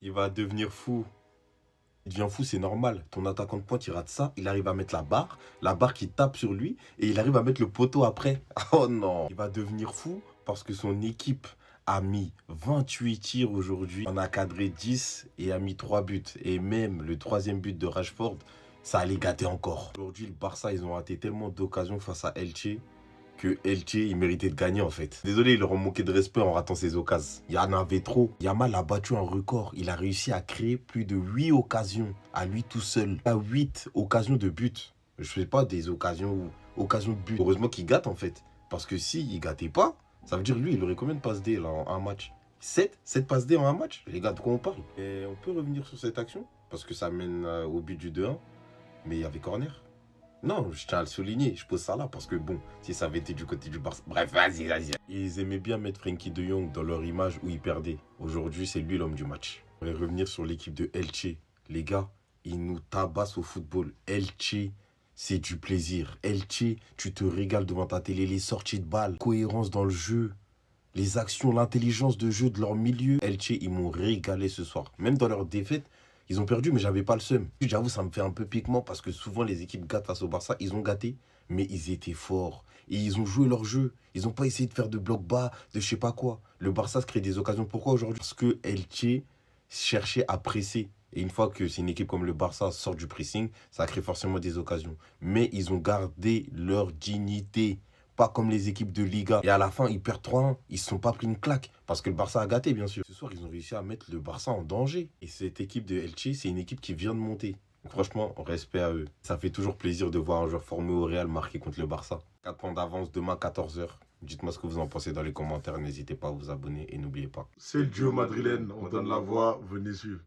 Il va devenir fou. Il devient fou, c'est normal. Ton attaquant de pointe, il rate ça. Il arrive à mettre la barre qui tape sur lui, et il arrive à mettre le poteau après. Oh non! Il va devenir fou parce que son équipe a mis 28 tirs aujourd'hui, en a cadré 10 et a mis 3 buts. Et même le troisième but de Rashford, ça allait gâter encore. Aujourd'hui, le Barça, ils ont raté tellement d'occasions face à Elche que Elche, il méritait de gagner en fait. Désolé, ils leur ont manqué de respect en ratant ces occasions. Il y en avait trop. Yamal a battu un record. Il a réussi à créer plus de 8 occasions à lui tout seul. À 8 occasions de but. Je ne fais pas des occasions de but. Heureusement qu'il gâte en fait. Parce que s'il ne gâtait pas, ça veut dire lui, il aurait combien de passes D là, en un match? 7 passes D en un match? Les gars, de quoi on parle? Et on peut revenir sur cette action parce que ça mène au but du 2-1. Mais il y avait corner. Non, je tiens à le souligner, je pose ça là parce que bon, si ça avait été du côté du Barça. Bref, vas-y. Ils aimaient bien mettre Frenkie de Jong dans leur image où ils perdaient. Aujourd'hui, c'est lui l'homme du match. On va revenir sur l'équipe de Elche. Les gars, ils nous tabassent au football. Elche, c'est du plaisir. Elche, tu te régales devant ta télé, les sorties de balles, cohérence dans le jeu, les actions, l'intelligence de jeu de leur milieu. Elche, ils m'ont régalé ce soir. Même dans leur défaite, ils ont perdu, mais j'avais pas le seum. J'avoue, ça me fait un peu piquement parce que souvent les équipes gâtent face au Barça. Ils ont gâté, mais ils étaient forts. Et ils ont joué leur jeu. Ils n'ont pas essayé de faire de bloc bas, de je sais pas quoi. Le Barça se crée des occasions. Pourquoi aujourd'hui? Parce que Elche cherchait à presser. Et une fois que c'est une équipe comme le Barça sort du pressing, ça crée forcément des occasions. Mais ils ont gardé leur dignité. Pas comme les équipes de Liga. Et à la fin, ils perdent 3-1. Ils ne se sont pas pris une claque. Parce que le Barça a gâté, bien sûr. Ce soir, ils ont réussi à mettre le Barça en danger. Et cette équipe de Elche, c'est une équipe qui vient de monter. Donc, franchement, respect à eux. Ça fait toujours plaisir de voir un joueur formé au Real marquer contre le Barça. 4 points d'avance demain, 14 h. Dites-moi ce que vous en pensez dans les commentaires. N'hésitez pas à vous abonner et n'oubliez pas. C'est le duo madrilène, on donne la voix, venez suivre.